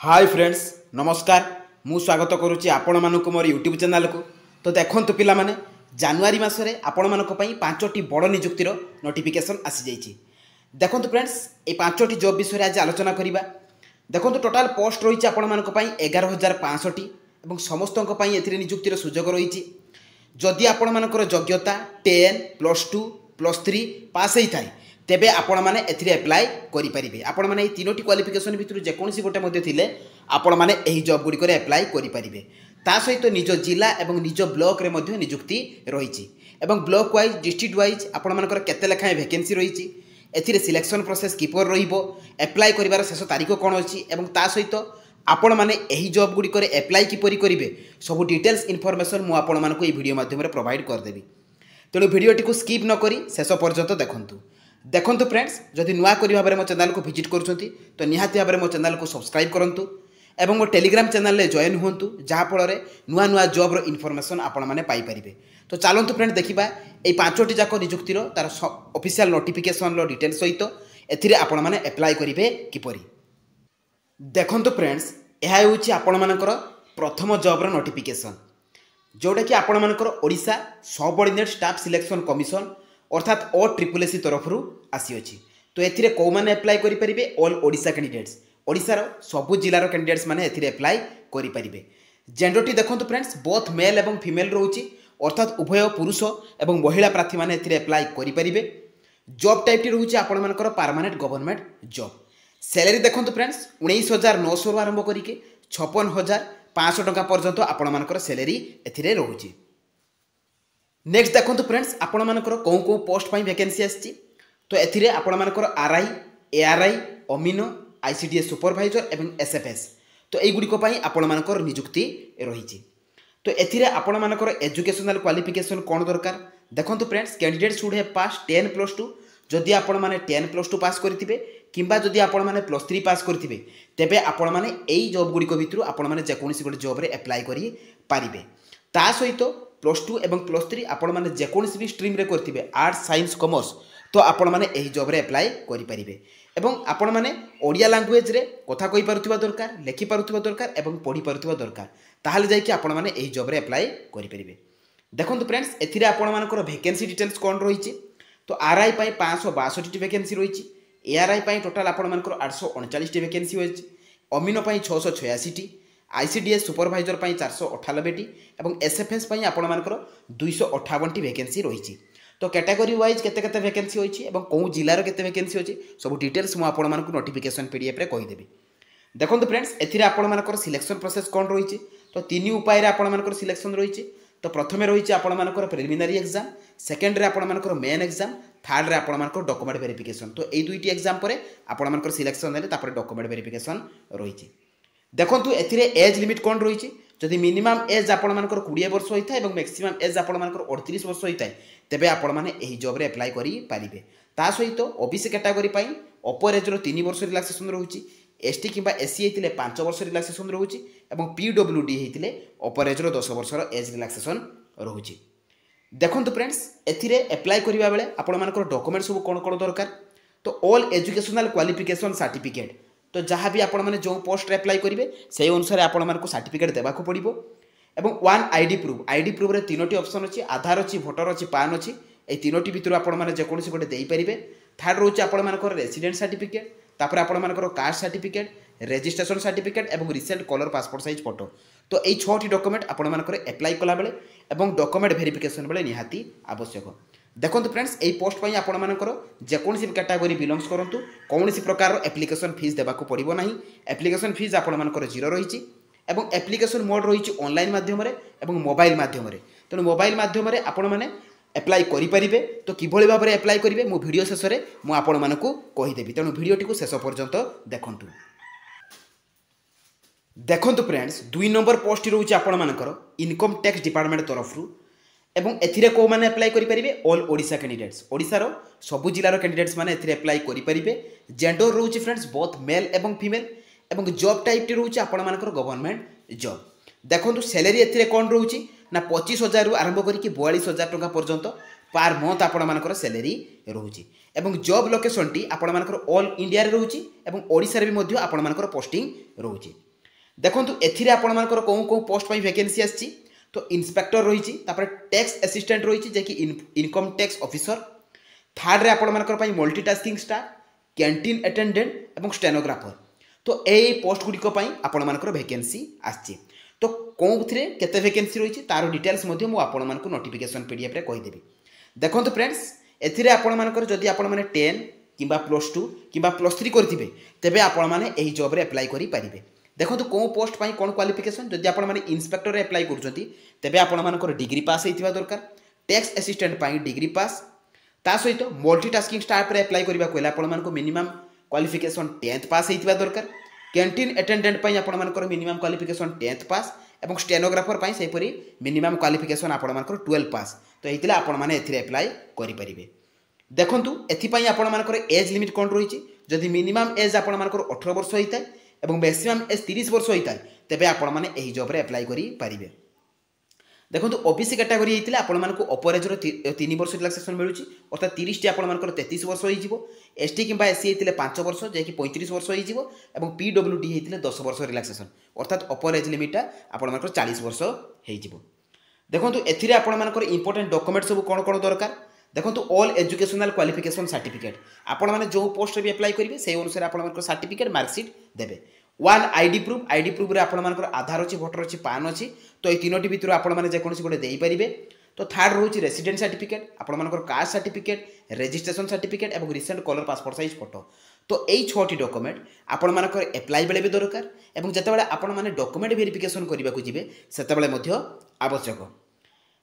Hi friends नमस्कार मु स्वागत करुच्ची आपण मानक मोर यूट्यूब चैनल को। तो देखंतु पिला माने जनवरी मासरे आपण मानक पई 5टी बड़ नियुक्तिर नोटिफिकेशन आसी जाइछि। देखंतु फ्रेंड्स ए 5टी जॉब विषय आज आलोचना करिबा। देखंतु टोटल पोस्ट रहिछि आपण मानक पई 11500 एवं समस्तक पई एथिरे नियुक्तिर सुजोग रहिछि। जदि आपण मानकर योग्यता 10 +2 +3 पास होई थाए तेबे आपण माने एथिरे अप्लाई करि परिबे। आपण माने ए तीनोटी क्वालिफिकेशन भितर जेकोसी गोटे मध्ये थिले आपण माने एही जॉब गुडी करे अप्लाई करि परिबे। ता सहित निज जिला एवं निज ब्लॉक रे मध्ये नियुक्ति रहिछि एवं ब्लॉक वाइज डिस्ट्रिक्ट वाइज आपण मानकर केते लेखाय वैकेंसी रहिछि, एथिरे सिलेक्शन प्रोसेस किपर रहिबो, अप्लाई करिवार शेष तारीख कोन अछि एवं ता सहित आपण माने एही जॉब गुडी करे अप्लाई किपरि करिवे सब डिटेल्स इन्फॉर्मेशन मु आपण मानकु ए वीडियो माध्यम रे प्रोवाइड कर देबी। तेणु वीडियोटी को स्किप न करी शेष पर्यंत देखंतु। देखंतु फ्रेंड्स जदि नुआ करी भाबरे मो चैनल को विजिट करूछंती तो निहाती भाबरे मो चैनल को सब्सक्राइब करंतु एवं मो टेलीग्राम चैनल ले जॉइन होंतु जहाँ फल नुआ नुआ जॉब रो इन्फॉर्मेशन आपण माने पाई परिबे। तो चलंतु फ्रेंड देखिबा ए 5टी जाक नियुक्तिर तार ऑफिशियल नोटिफिकेशन रो डिटेल सहित एथिरे आपण माने अप्लाई करिवे किपरि। देखंतु फ्रेंड्स एहा होउछि आपण मानकर प्रथम जॉब रो नोटिफिकेशन जोटा कि आपण मानकर Odisha subordinate staff selection commission अर्थात OSSC तरफ आसी अछि। तो एथिरे को माने अप्लाई करि परिबे ऑल ओडिशा कैंडिडेट्स, ओडिशार सबु जिलार कैंडिडेट्स माने एथिरे अप्लाई करि परिबे। जेंडरटी देखंतु फ्रेंड्स बोथ मेल एवं फीमेल रहउछि अर्थात उभय पुरुष एवं महिला प्रार्थी माने एथिरे अप्लाई करि परिबे। जॉब टाइप टी रहउछि आपण मानकर परमानेंट गवर्नमेंट जॉब। सैलरी देखंतु फ्रेंड्स 19900 आरंभ करिके 56500 टका पर्यंत आपण मानकर सैलरी एथिरे रहउछि। नेक्स्ट देखंतु फ्रेंड्स आपण मानकर को पोस्ट पई वैकेंसी आछि। तो एथिरे आपण मानकर RI, ARY, amino, ICDS supervisor एवं एसएफएस तो एई गुडी को पई आपण मानकर नियुक्ति रहिछि। तो एथिरे आपण मानकर एजुकेशनल क्वालिफिकेशन कोन दरकार देखंतु friends candidate should have pass 10 +2 जदि आपण माने 10 +2 पास करथिबे किंबा जदि आपण माने +3 पास करथिबे तेबे आपण माने एई जॉब गुडी को भितरु आपण माने जेकोसी गोटे जॉब रे अप्लाई करि पारिबे। ता सहित +2 एवं +3 आपण माने जेकोसी भी स्ट्रीम रे करथिबे आर्ट्स साइंस कॉमर्स तो आपण माने एही जॉब रे अप्लाई करि परिबे एवं आपण माने ओडिया लैंग्वेज रे कथा कहि पारुथिबा दरकार, लेखि पारुथिबा दरकार एवं पढि पारुथिबा दरकार ताहाले जाय कि आपण माने एही जॉब रे अप्लाई करि परिबे। देखंतु फ्रेंड्स एथिरे आपण मानकर वैकेंसी डिटेल्स कोन रहिछि। तो आरआई पई 562 टी वैकेंसी रहिछि, एआरआई पई टोटल आपण मानकर 839 टी वैकेंसी होइछि, अमीनो पई 686 टी, आईसीडीएस सुपरवाइजर पई 498 टी एवं एसएफएस पई आपण मानकर 258 टी वैकेंसी रहिछि। तो कैटेगरी वाइज केते केते वैकेंसी होइछि एवं को जिल्लार केते वैकेंसी होइछि सब डिटेल्स मु आपण मानकु नोटिफिकेशन पीडीएफ रे कहि देबी। देखंतु फ्रेंड्स एथिरे आपण मानकर सिलेक्शन प्रोसेस कोन रहिछि। तो तीन उपाय रे आपण मानकर सिलेक्शन रहिछि। तो प्रथमे रहिछि आपण मानकर प्रिलिमिनरी एग्जाम, सेकंड रे आपण मानकर मेन एग्जाम, थर्ड रे आपण मानकर डॉक्यूमेंट वेरिफिकेशन। तो एई दुईटी एग्जाम परे आपण मानकर सिलेक्शन हेले तापर डॉक्यूमेंट वेरिफिकेशन रहिछि। देखंतु एथिरे एज लिमिट कोन रहिछि। जदि मिनिमम एज आपण मानकर 20 वर्ष होइता एवं मैक्सिमम एज आपण मानकर 38 वर्ष होइता तेबे आपण माने एही जॉब रे अप्लाई करि पारिबे। ता सहित ओबीसी कैटेगरी पई अपर एज रो 3 वर्ष रिलैक्सेशन रहउछि, एसटी किबा एससी हेतिले 5 वर्ष रिलैक्सेशन रहउछि एवं पीडब्ल्यूडी हेतिले अपर एज रो 10 वर्ष रो एज रिलैक्सेशन रहउछि। देखंतु फ्रेंड्स एथिरे अप्लाई करिवा बेले आपण मानकर डॉक्यूमेंट सब कोन कोन दरकार। तो ऑल एजुकेशनल क्वालिफिकेशन सर्टिफिकेट तो जहाँ भी आपण माने जो पोस्ट रे अप्लाई करिवे से अनुसार आपण मानकु सर्टिफिकेट देबा को पड़िबो एवं वन आईडी प्रूफ रे तीनोटी ऑप्शन अछि, आधार अछि, वोटर अछि, पान अछि। ए तीनोटी भितर आपण माने जेकोसी गोटे देई परिबे। थर्ड रोच आपण मानकर रेसिडेंट सर्टिफिकेट, तापर आपण मानकर कास्ट सर्टिफिकेट, रजिस्ट्रेशन सर्टिफिकेट एवं recent colour passport size photo. तो एई 6टी डॉक्यूमेंट आपण मानकर अप्लाई कला बेले एवं डॉक्यूमेंट वेरिफिकेशन बेले निहाती आवश्यक। देखंतु फ्रेंड्स एई पोस्ट पई आपण मानकर जेकोसी कैटेगरी बिलोंग्स करंतु कोनोसी प्रकार एप्लिकेशन फीस देबा को पड़िबो नाही। एप्लिकेशन फीस आपण मानकर 0 रहिछि एवं एप्लिकेशन मोड रहिछि ऑनलाइन माध्यम रे एवं मोबाइल माध्यम रे। तेणु मोबाइल माध्यम रे आपण माने अप्लाई करि परिबे। तो किभଳି भाबरे अप्लाई करिवे मु वीडियो शेष रे मु आपण मानकु कहि देबी। तेणु वीडियोटी को शेष पर्यंत देखंतु। देखंतु फ्रेंड्स 2 नंबर पोस्ट रहउछि आपण मानकर इनकम टैक्स डिपार्टमेंट तरफरु एवं एथिरे को माने अप्लाई करि परिबे ऑल ओडिशा कैंडिडेट्स, ओडिसा रो सबु जिल्लार कैंडिडेट्स माने एथिरे अप्लाई करि परिबे। जेंडर रहउछि फ्रेंड्स बोथ मेल एवं फीमेल एवं जॉब टाइप टी रहउछि आपण मानकर गवर्नमेंट जॉब। देखंतु सैलरी एथिरे कोन रहउछि ना 25000 रु आरंभ करिकि 42000 टका पर्यंत पर मंथ आपण मानकर सैलरी रहउछि एवं जॉब लोकेशन टी आपण मानकर ऑल इंडिया रे रहउछि एवं ओडिसा रे भी मध्ये आपण मानकर पोस्टिंग रहउछि। देखो एथिरे आपणमानकर कौन कौन पोस्ट वैकेंसी आसी तो इन्स्पेक्टर रही टैक्स असिस्टेंट रही जे कि इनकम टैक्स ऑफिसर थर्ड रे आपणमानकर मल्टीटास्किंग स्टाफ कैंटीन अटेंडेंट और स्टेनोग्राफर तो यही पोस्ट गुड़िक आपणमानकर वैकेंसी आसी तो कौन थे केते वैकेंसी रही तार डिटेल्स आपको नोटिफिकेशन पीडीएफ रे कहीदेवी देखो फ्रेंड्स एथिरे आपणमानकर जदि आपण माने 10 किंबा +2 किंबा +3 करथिबे तेबे आपण माने एही जॉब रे अप्लाई करि परिबे देखो कौन पोस्ट पाई कौन क्वालिफिकेशन जदि आपण माने इंस्पेक्टर रे अप्लाई करछंती तेबे आपण मानकर डिग्री पास हेतिबा दरकार टैक्स असिस्टेंट पाई डिग्री पास ता सहित मल्टीटास्किंग स्टाफ रे अप्लाई करबा कोला आपण मानको मिनिमम क्वालिफिकेशन 10th पास हेतिबा दरकार कैंटीन अटेंडेंट पाई आपण मानकर मिनिमम क्वालिफिकेशन 10th पास एवं स्टेनोग्राफर पाई सेपरी मिनिमम क्वालिफिकेशन आपण मानकर 12 पास तो एतिला आपण माने एथिरे अप्लाई करि परिबे देखंतु एथिपाई आपण मानकर एज लिमिट कोन रहिछि जदि मिनिमम एज आपण मानकर 18 वर्ष होइताय एवं मैक्सिमम एज 30 वर्ष होइताय तेबे आपण माने एही जॉब रे अप्लाई करि परिबे देखो ओबीसी कैटेगरी होता है आपको अपर एज 3 वर्ष रिलैक्सेशन मिलूँ अर्थात 30 टी आपर 33 वर्ष हो एसटी कि एससी होते 5 वर्ष जैक 35 वर्ष हो पीडब्ल्यूडी होते 10 वर्ष रिलैक्सेशन अर्थात अपर एज लिमिटा आपर 40 वर्ष हो देखो एथिरे आपर इंपोर्टेंट डॉक्यूमेंट सब कौन कौन दरकार देखो ऑल एजुकेशनल क्वालिफिकेशन सर्टिफिकेट आपण मैंने जो पोस्ट भी अप्लाई करेंगे से अनुसार आप सर्टिफिकेट मार्कशीट देवे वन आईडी प्रूफ रे आपणमानकर आधार अच्छी भोटर अच्छी पान अच्छी तो ये तीनोटी भितर आपने जेकोसी गोटे देपारे तो थर्ड रोचे रेसिडेंट सर्टिफिकेट आपणमानकर कास्ट सर्टिफिकेट रजिस्ट्रेशन सर्टिफिकेट और recent colour passport size photo तो यही 6टी डॉक्यूमेंट आपणमानकर एप्लाई बेले भी दरकार और जितेबाला आपण मैंने डॉक्यूमेंट वेरिफिकेशन करने को जी से आवश्यक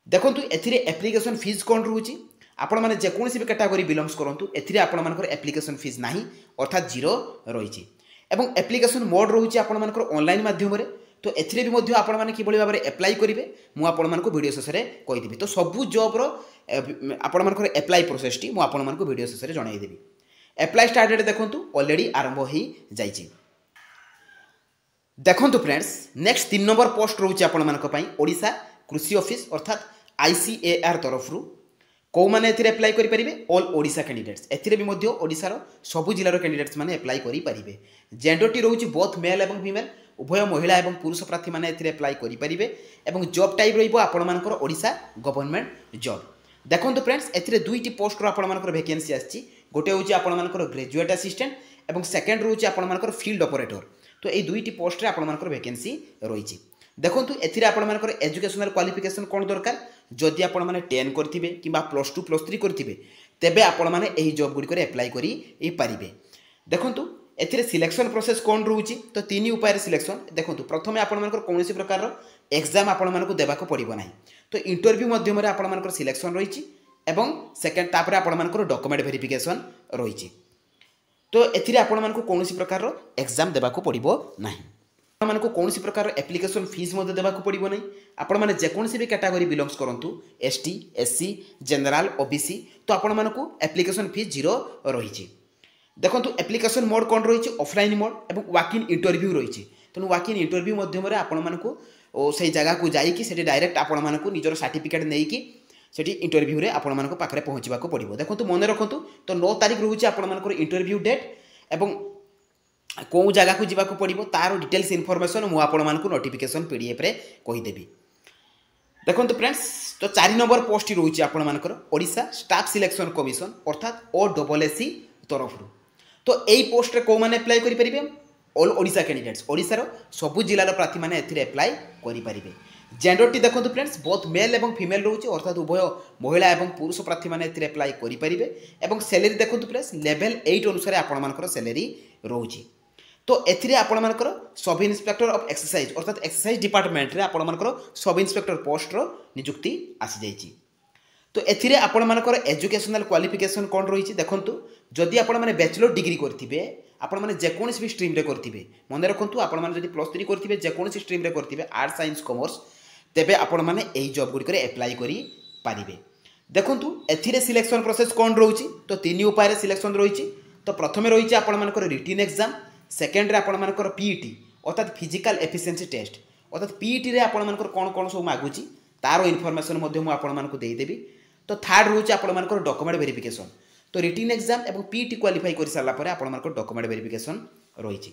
देखो एथिरे एप्लिकेशन फीस कौन रोचे आपण मैंने जेकोसी भी कैटेगरी बिलोंग्स करूँ एथिरे आपणमानकर एप्लिकेशन फीस ना अर्थात 0 रही एवं एप्लिकेशन मोड रोचे आपणमानकर ऑनलाइन माध्यम तो एथिरे भी मध्य आपण माने किबळी भाबरे अप्लाई करिवे मु आपण मानको वीडियो शेष रे कहि देबी तो सबु जॉब रो आपण मानकर अप्लाई प्रोसेस टी मु आपण मानको वीडियो शेष रे जणाई देबी अप्लाई स्टार्ट डेट देखंतु ऑलरेडी आरंभ ही जाईची देखंतु फ्रेंड्स नेक्स्ट 3 नंबर पोस्ट रोचे आपण मानको पई ओडिसा कृषि ऑफिस अर्थात आईसीएआर तरफ रु को माने एथिरे अप्लाई करि परिबे ऑल ओडिसा कैंडिडेट्स एथिरे भी मध्य ओडिसा रो सबु जिल्ला रो कैंडिडेट्स माने अप्लाई करि परिबे जेंडर टी रोचे बोथ मेल एवं फीमेल उभय महिला और पुरुष प्रार्थी मैंने अप्लाई करेंगे और जॉब टाइप रही ओडिशा गवर्नमेंट जॉब देखो फ्रेंड्स एथिरे 2टी पोस्ट आपंकर वैकेंसी आसी गोटे हूँ आपंकर ग्रेजुएट असिस्टेंट और सेकेंड रोचे आपंकर फील्ड ऑपरेटर तो ये 2टी पोस्ट आपंकर वैकेंसी रही देखो एथिरे आपंकर एजुकेशनल क्वालिफिकेशन कौन दरकार जदि आप 10 करेंगे कि +2 +3 करेंगे तेबे आपण मैंने यही जॉब गुड़िक अप्लाई करेंगे देखो एथिरे सिलेक्शन प्रोसेस कौन रोचे तो 3 उपाय सिलेक्शन देखो प्रथम आपंकर कौन प्रकार एग्जाम आपण देवाक पड़ो ना तो इंटरव्यू मध्यम आपंकर सिलेक्शन रही सेकेंड तापर आपंकर डॉक्यूमेंट वेरिफिकेशन रही तो एथिरे आपण कौन प्रकार एग्जाम देवाक पड़ो ना आपको कौन प्रकार एप्लिकेशन फीस देवाक पड़ो ना आपण मैंने जेकोसी भी कैटेगरी बिलोंग्स करूँ एसटी एससी जनरल ओबीसी तो आपण एप्लिकेशन फीस 0 रही देखो एप्लिकेशन मोड कौन रही ऑफलाइन मोड और वॉक इन इंटरव्यू रही तेणु वॉक इन इंटरव्यू मध्यम आपण से जगह को जाकि डायरेक्ट आपण निजर सर्टिफिकेट नहीं कि इंटरव्यू रे आपण पाखे पहुँचा पड़ो देखो मन रखु तो 9 तारीख रोचे आपंकर इंटरव्यू डेट और कौ जगह को जावाक पड़ो तार डिटेल्स इनफॉरमेशन मुझे नोटिफिकेशन पीडीएफ रे कहीदेवी देखो फ्रेंड्स तो 4 नंबर पोस्ट रोचे आपंकर ओडिशा स्टाफ सिलेक्शन कमिशन अर्थात OSSC तरफ तो यही पोस्ट रे को माने अप्लाई करि परिबे ऑल ओडिशा कैंडिडेट्स ओडिसा रो सबु जिल्ला प्रार्थी माने एथिरे अप्लाई करि परिबे जेंडर टी देखो फ्रेंड्स बोथ मेल एवं फीमेल रोचे अर्थात उभय महिला और पुरुष प्रार्थी माने एथिरे अप्लाई करि परिबे एवं सैलरी देखो फ्रेंड्स लेवल 8 अनुसार आपण मानकर सैलरी रोचे तो एथिरे आपण मानकर सब इन्स्पेक्टर ऑफ एक्सरसाइज अर्थात एक्सरसाइज डिपार्टमेंट रे आपण मानकर सब इन्स्पेक्टर पोस्ट रो नियुक्ति आसी जाईची तो एथिरे आपण मानकर एजुकेशनल क्वालिफिकेशन कौन रही देखो जदि आपण मैंने बैचलर डिग्री करेंगे आपण मैंने जेकोसी भी स्ट्रीम रे करेंगे मन रखु आपण मैंने +3 करेंगे जेकोसी स्ट्रीम रे करेंगे आर्ट्स साइंस कॉमर्स तेबे आपण मैंने यही जॉब गुड़िक अप्लाई करेंगे देखो एथिरे सिलेक्शन प्रोसेस कौन रोचे तो 3 उपाय सिलेक्शन रही तो प्रथम रही आपंकर रिटन एग्जाम सेकेंड रे आपंकर पीईटी अर्थात फिजिकल एफिशिएंसी टेस्ट अर्थात पीईटी रे आपंकर कौन कौन सब मागुची तार इनफॉरमेशन आपको देदेवी तो थर्ड रोचे आपंकर डॉक्यूमेंट वेरिफिकेशन तो रिटन एग्जाम और पीईटी क्वालिफाई कर सारा आपंकर डॉक्यूमेंट वेरिफिकेशन रही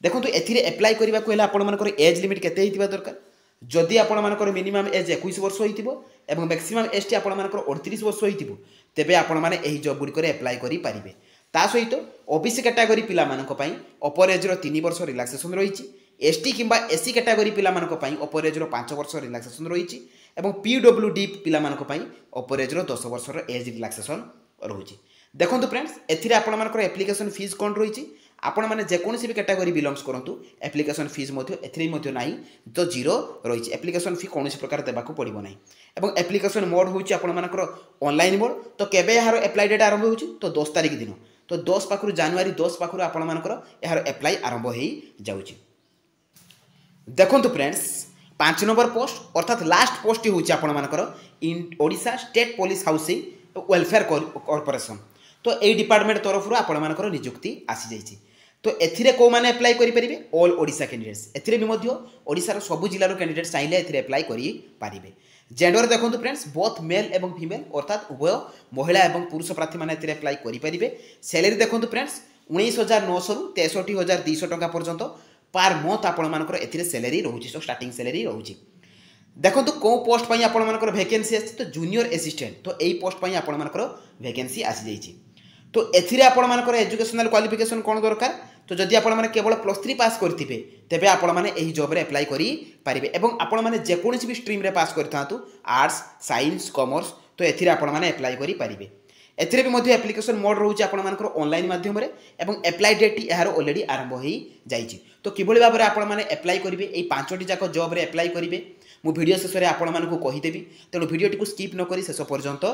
देखो एथिरे एप्लाई करने को आपंकर एज लिमिट केते दरकार जदि आपंकर मिनिमम एज 21 वर्ष हो मैक्सिमम एज टी आपंकर 38 वर्ष हो तेबे आपण माने एही जॉब गुडी करे अप्लाई करि पारिबे। ता सहित ओबीसी कैटेगरी पिला मानक पई अपर एज रो 3 वर्ष रिलैक्सेशन रहिछि। एसटी किंबा एससी कैटेगरी पिला मानक पई अपर एज रो 5 वर्ष रिलैक्सेशन रहिछि एवं पीडब्ल्यूडी पिला मानक पई अपर एज रो 10 वर्ष रो एज रिलैक्सेशन रहुछि। देखंतु फ्रेंड्स एथिरे आपण मानकर एप्लिकेशन फीस कोन रहिछि आपण माने जेकोसी भी कैटेगरी बिलोंग्स करंतु एप्लिकेशन फीस मध्य एथिरे मध्य नाही तो जीरो रहिछि। एप्लिकेशन फी कोनोसी प्रकार देबाकू पड़िबो नाही एवं एप्लिकेशन मोड होछि आपण मानकर ऑनलाइन मोड। तो केबे यार एप्लाई डेट आरंभ होछि तो 10 तारिख दिन तो 10 पाखरु जनवरी 10 पाखरु आपण मानकर यार एप्लाई आरंभ होई जाउछि। देखंतु फ्रेंड्स 5 नंबर पोस्ट अर्थात लास्ट पोस्ट होछि आपण मानकर in Odisha State Police Housing Welfare Corporation. तो यही डिपार्टमेंट तरफ आपण मानकर नियुक्ति आसी जाइछि। तो एथिरे को माने अप्लाई करि परिबे ऑल ओडिशा कैंडिडेट्स एथिरे भी मध्य ओडिशा रो सब जिल्ला रो कैंडिडेट्स चाहिले एथिरे अप्लाई करि पारिबे। जेंडर देखंतु फ्रेंड्स बोथ मेल एवं फीमेल अर्थात उभय महिला एवं पुरुष प्रार्थी माने एथिरे अप्लाई करि परिबे। सैलरी देखंतु फ्रेंड्स 19,900 रु 63,200 टका पर्यंत पर मंथ आपण मानकर एथिरे सैलरी रहउछि। सो स्टार्टिंग सैलरी रहउछि। देखंतु को पोस्ट पई आपण मानकर वैकेंसी आछि तो जूनियर असिस्टेंट तो एई पोस्ट पई आपण मानकर वैकेंसी आसी जाइछि। तो एथिरे आपण मानकर एजुकेशनल क्वालिफिकेशन कोन दरकार तो जदि आपण माने केवल +3 पास करथिबे तेबे आपण माने एही जॉब रे अप्लाई करि पारिबे एवं आपण माने जे कोनोसी भी स्ट्रीम रे पास करथांतु आर्ट्स साइंस कॉमर्स तो एथिरे आपण माने अप्लाई करि पारिबे। एथिरे भी मध्ये एप्लिकेशन मोड रहउछि आपण मानकर ऑनलाइन माध्यम रे एवं अप्लाई डेट यार ऑलरेडी आरंभ होई जाइछि। तो किबोली भाबरे आपण माने अप्लाई करिवे एई पांचटी जाक जॉब रे अप्लाई करिवे मु वीडियो शेष रे आपण मानकु कहि देबी तेणु वीडियो टिकु स्किप न करि शेष पर्यंत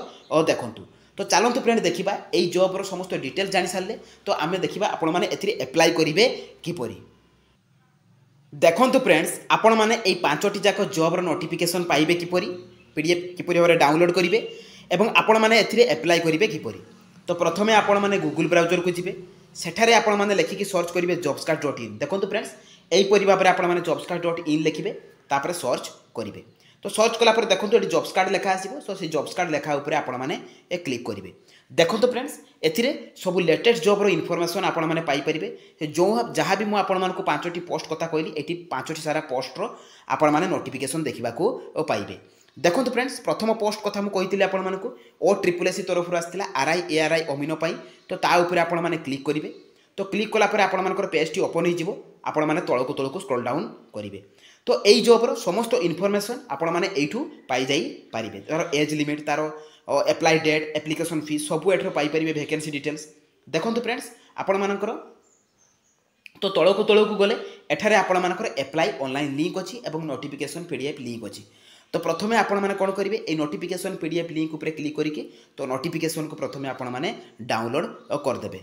देखंतु। तो चलतु फ्रेंड देखा यही जॉब रो समस्त डिटेल जानी सारे तो आम देखा आपण मैंने एथिरे अप्लाई करेंगे किपरि। देखंतु फ्रेंड्स आपण मैंने यही पांचटी जाक जॉब रो नोटिफिकेशन पाइबे किपरि पीडीएफ किपरि भाबरे डाउनलोड करेंगे एवं आपण मैंने एथिरे अप्लाई करेंगे किपरि। तो प्रथमे आपण मैंने गूगल ब्राउजर को जिबे सेठारे आपण मैंने लिखिकी सर्च करेंगे jobscart.in। देखंतु फ्रेंड्स यहीपरि भाबरे आपण मैंने jobscart.in लिखिबे तापर सर्च करेंगे। तो सर्च कला पर देखो ये जॉब्स कार्ड लेखा आसो सो से जॉब्स कार्ड लेखा उपरे आपण माने ए क्लिक करेंगे। देखो फ्रेंड्स एथिरे सब लेटेस्ट जॉब रो इनफॉरमेशन आपण माने पाई परिबे जो जहाँ भी मु आपण मानकु पांचटी पोस्ट कथा कहली एठी पांचटी सारा पोस्ट रो आपण माने नोटिफिकेशन देखिबा को पाइबे। देखो फ्रेंड्स प्रथम पोस्ट कथा मु कहितली आपण मानकु OSSC तरफ रो आस्थिला RI ARI अमीनो पाई तो ता उपरे आपण माने क्लिक करेंगे। तो क्लिक कला पर आपण मानकर पेज टी ओपन हो जिवो आपण माने तळकु स्क्रॉल डाउन करेंगे। तो यही जॉब रो समस्त इनफॉरमेशन आपण माने एठू पाई जाई पारिबे तार एज लिमिट तार अप्लाई डेट एप्लिकेशन फीस सब एठो पाई परिबे वैकेंसी डिटेल्स। देखंतु फ्रेंड्स आपण मानकर तो तळकु गले एठारे आपण मानकर अप्लाई ऑनलाइन लिंक अछि एवं नोटिफिकेशन पीडीएफ लिंक अछि। तो प्रथमे आपण माने कोन करिवे ए नोटिफिकेशन पीडीएफ लिंक ऊपर क्लिक करिके तो नोटिफिकेशन को प्रथमे आपण माने डाउनलोड कर देबे।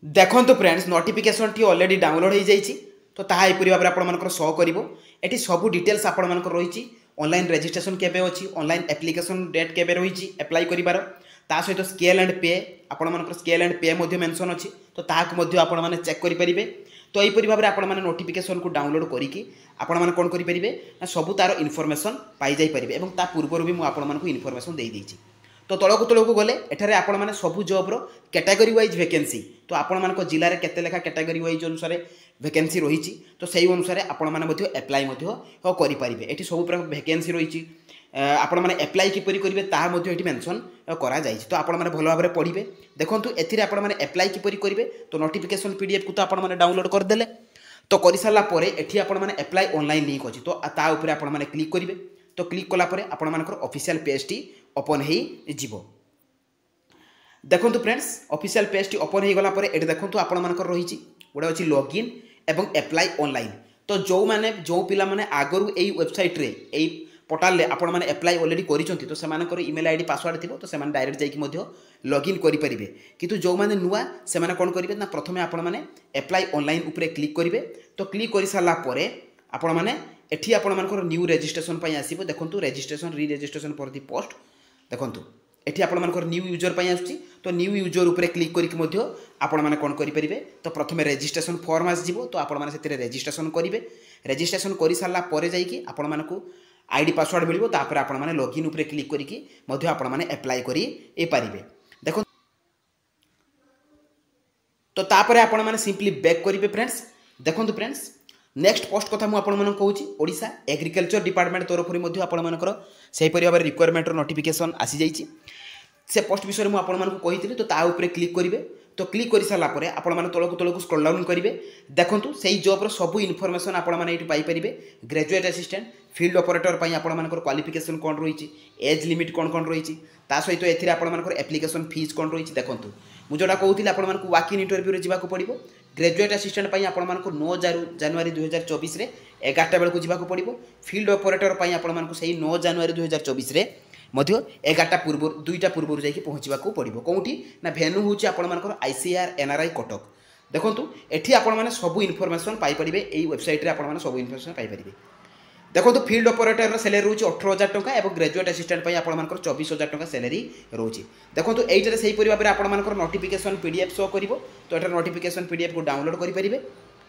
देखंतु friends notification T already download हो जाइए तो ताहा एपरि भाबरे आपण मानकर शो करिवो। एटी सब डिटेल्स आपण मानकर रहिछि ऑनलाइन रजिस्ट्रेशन केबे अछि ऑनलाइन एप्लिकेशन डेट केबे रहिछि अप्लाई करिवार ता सहित स्केल एंड पे आपण मानकर स्केल एंड पे मध्ये मेंशन अछि तो ताहाक मध्ये आपण माने चेक करि परिबे। तो एपरि भाबरे आपण माने नोटिफिकेशन को डाउनलोड करिकि आपण माने कोन करि परिबे ना सब तार इनफॉरमेशन पाई जाई परिबे एवं ता पूर्व भी मु आपण मानकु इनफॉरमेशन देई दैछि। तो तळकु गले एठारे आपण माने सब जॉब रो कैटेगरी वाइज वैकेंसी तो आपण मानको जिल्ला रे केते लेखा कैटेगरी वाइज अनुसार वैकेंसी रहिछि तो सेही अनुसार आपण माने मध्ये अप्लाई मध्ये करि परिबे। एठी सब प्रकार वैकेंसी रहिछि आपण माने अप्लाई किपरि करिवे ताहा मध्ये एठी मेंशन करा जाइछि। तो आपण माने भलो भाबरे पढिबे। देखंतु एथिरे आपण माने अप्लाई किपरि करिवे तो नोटिफिकेशन पीडीएफ को तो आपण माने डाउनलोड कर देले तो करि सारला परे एठी आपण माने अप्लाई ऑनलाइन लिंक अछि तो ता ऊपर आपण माने क्लिक करिवे। तो क्लिक कला परे आपण मानकर ऑफिशियल पेज टी ओपन हेई जिवो। देखंतु फ्रेंड्स ऑफिशियल पेज टी ओपन हेई गला परे एठी देखंतु आपण मानकर रहिछि गोडा अछि लॉगिन एवं अप्लाई ऑनलाइन। तो जो पिला माने आगरु एई वेबसाइट रे एई पोर्टल रे आपण माने अप्लाई ऑलरेडी करिसंती तो सेमानकर ईमेल आईडी पासवर्ड थिबो तो सेमान डायरेक्ट जाई कि मध्ये लॉगिन करि परिबे। किंतु जो माने नुवा सेमाने कोन करिवे ना प्रथमे आपण माने अप्लाई ऑनलाइन ऊपर क्लिक करिवे। तो क्लिक करि सारला परे आपण माने एठी आपण मानकर न्यू रजिस्ट्रेशन पई आसीबो। देखंतु रजिस्ट्रेशन री रजिस्ट्रेशन फॉर दी पोस्ट देखंतु एठी आपण मानकर न्यू यूजर पई आछी तो न्यू यूजर ऊपर क्लिक करिक मध्ये आपण माने कोन करि परिबे तो प्रथमे रजिस्ट्रेशन फॉर्म आस जिवो तो आपण माने सेतिरे रजिस्ट्रेशन करिवे। रजिस्ट्रेशन करि सारला परे जाई कि आपण मानकु आईडी पासवर्ड मिलिबो तापर आपण माने लॉगिन ऊपर क्लिक करिकि मध्ये आपण माने अप्लाई करि ए पारिबे। देखो तो तापर आपण मैंने सिंपली बैक करेंगे फ्रेंड्स। देखो फ्रेंड्स नेक्स्ट पोस्ट कथा मुझे कहूँ ओडिशा एग्रीकल्चर डिपार्टमेंट तरफ आपर से भाव रिक्वायरमेंट नोटिफिकेशन आसी जाइए। से पोस्ट विषय मुझे आपको कही तो ताऊपर क्लिक करेंगे। तो क्लिक कर सारापर आपने तलक स्क्रॉल डाउन करेंगे। देखो से जॉब्र सब इनफॉरमेशन आपरे ग्रेजुएट असिस्टेंट फील्ड ऑपरेटर पर क्वालिफिकेशन कौन रही एज लिमिट कौन कौन रही सहित ए एप्लिकेशन फीस कौन रही। देखो मुझे कहूँ आपको वाक इन इंटरव्यू जावाक पड़ो। ग्रेजुएट असिस्टेंट आपको 9 जनवरी 2024 में 11टा बेलू जावाक पड़ो। फील्ड ऑपरेटर आपको से 9 जनवरी 2024 में 11टा पूर्व 2टा पूर्व जाकि पहुँचा पड़ो। कौटी ना भेन्यू हूँ आपर ICAR NRI कटक। देखो ये आपने सब इनफॉरमेशन पाइपर यही वेबसाइट आपने सब इनफॉरमेशन पाइपर। देखो फील्ड ऑपरेटर सैलरी रोचे 18,000 टंका और ग्रेजुएट असिस्टेंट आपर 24,000 टंका सैलरी रोचे। देखो ये से भाव में आपर नोटिफिकेशन PDF शो कर। तो ये नोटिफिकेशन PDF को डाउनलोड करेंगे।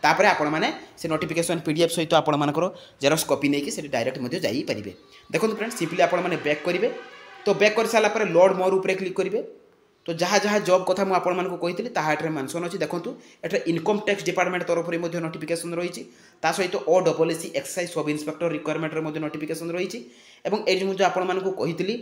तापर आपण मैंने से नोटिफिकेशन PDF सहित आपर जेरक्स कॉपी नहीं कि डायरेक्ट जाइए। देखो फ्रेंड्स सिंपली आपने बैक करेंगे। तो बैक कर सारापर लोड मोर उपर क्लिक करेंगे। तो जहाँ जहाँ जॉब कथा मुझे आपको कही ताटे मेंशन अच्छी। देखो ये इनकम टैक्स डिपार्टमेंट तरफ नोटिफिकेशन रही सहित OSSC excise sub inspector requirement notification रही। और ये मुझे आपको कही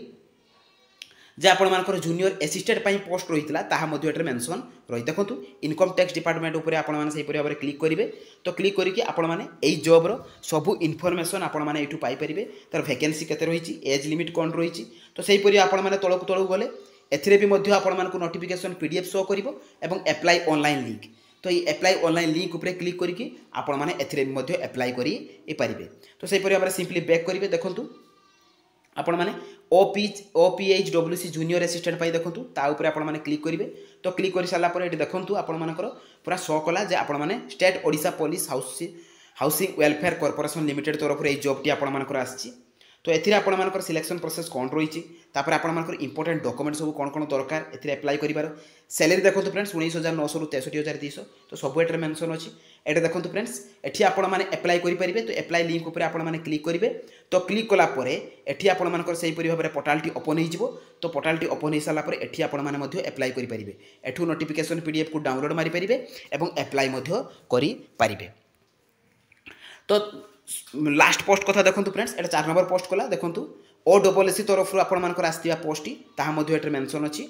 जे आपर जूनियर असिस्टेंट पोस्ट रही है मेंशन रही। देखो इनकम टैक्स डिपार्टमेंट उपर आपने भाव में क्लिक करेंगे। तो क्लिक करके आपने जॉब्र सब इनफॉरमेशन आपने ये पाइपर तार वैकेंसी केते रही एज लिमिट कौन रही। तो सहीपरी आपने तलक तलक गले एथिरे भी आपको नोटिफिकेशन PDF शो कर एप्लाई ऑनलाइन लिंक। तो ये एप्लाई ऑनलाइन लिंक उपर क्लिक करके आपने एप्लाई करेंगे। तो सहीपरी भाव में सिंपली बैक करेंगे। देखो आपण मैंने OPHWC जूनियर असिस्टेंट देखो ताऊपर आपने क्लिक करेंगे। तो क्लिक कर सारापर ये देखो आपर पूरा शो कला जे आपने state Odisha police Housing Welfare corporation limited तरफ ये जॉबटी आपर आसी। तो ये आपर सिलेक्शन प्रोसेस कौन रही आपर इंपोर्टेंट डॉक्यूमेंट सब कौन कौन दरकार एप्लाई कर। सैलरी देखो फ्रेंड्स 19,900 रू 63,200। तो सब ये मेंशन अच्छी। ये देखो फ्रेंड्स ये आपने एप्लाई करेंगे। तो एप्लाई लिंक उपर आपने क्लिक करेंगे। तो क्लिक कलापर ये आपर से भाव में पोर्टालटी ओपन हो। तो पोर्टालटी ओपन हो सारापर ये आपने एप्लाई करेंगे। एठू नोटिफिकेशन PDF को डाउनलोड मारिपारे और एप्लाई करें। तो लास्ट पोस्ट कथा देखो फ्रेंड्स ये 4 नंबर पोस्ट कला। देखो OSSC तरफ आपर आसवा पोस्ट ये मेंशन अच्छी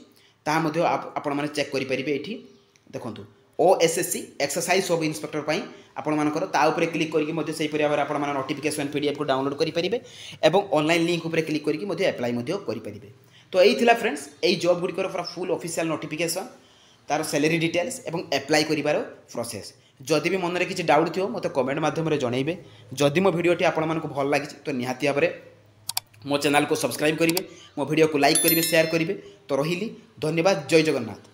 आपने चेक करेंगे। ये देखो OSSC एक्सरसाइज सब इन्स्पेक्टर आपर क्लिक करके से भाव में आप नोटिफिकेशन PDF को डाउनलोड करेंगे और ऑनलाइन लिंक उपर क्लिक करके एप्लाई करेंगे। तो यही फ्रेंड्स यही जॉब गुड़िकर पूरा फुल ऑफिशियल नोटिफिकेशन तार सैलरी डिटेल्स और एप्लाई करिवार प्रोसेस। जदि भी मन में किसी डाउट थो मत कमेंट माध्यम जनइबे। जदि मो भिडियोटी आपको भल लगी तो निहाती भाव में मो चैनल को सब्सक्राइब करेंगे, मो भिडियो को लाइक करेंगे, शेयर करेंगे। तो रही धन्यवाद। जय जगन्नाथ।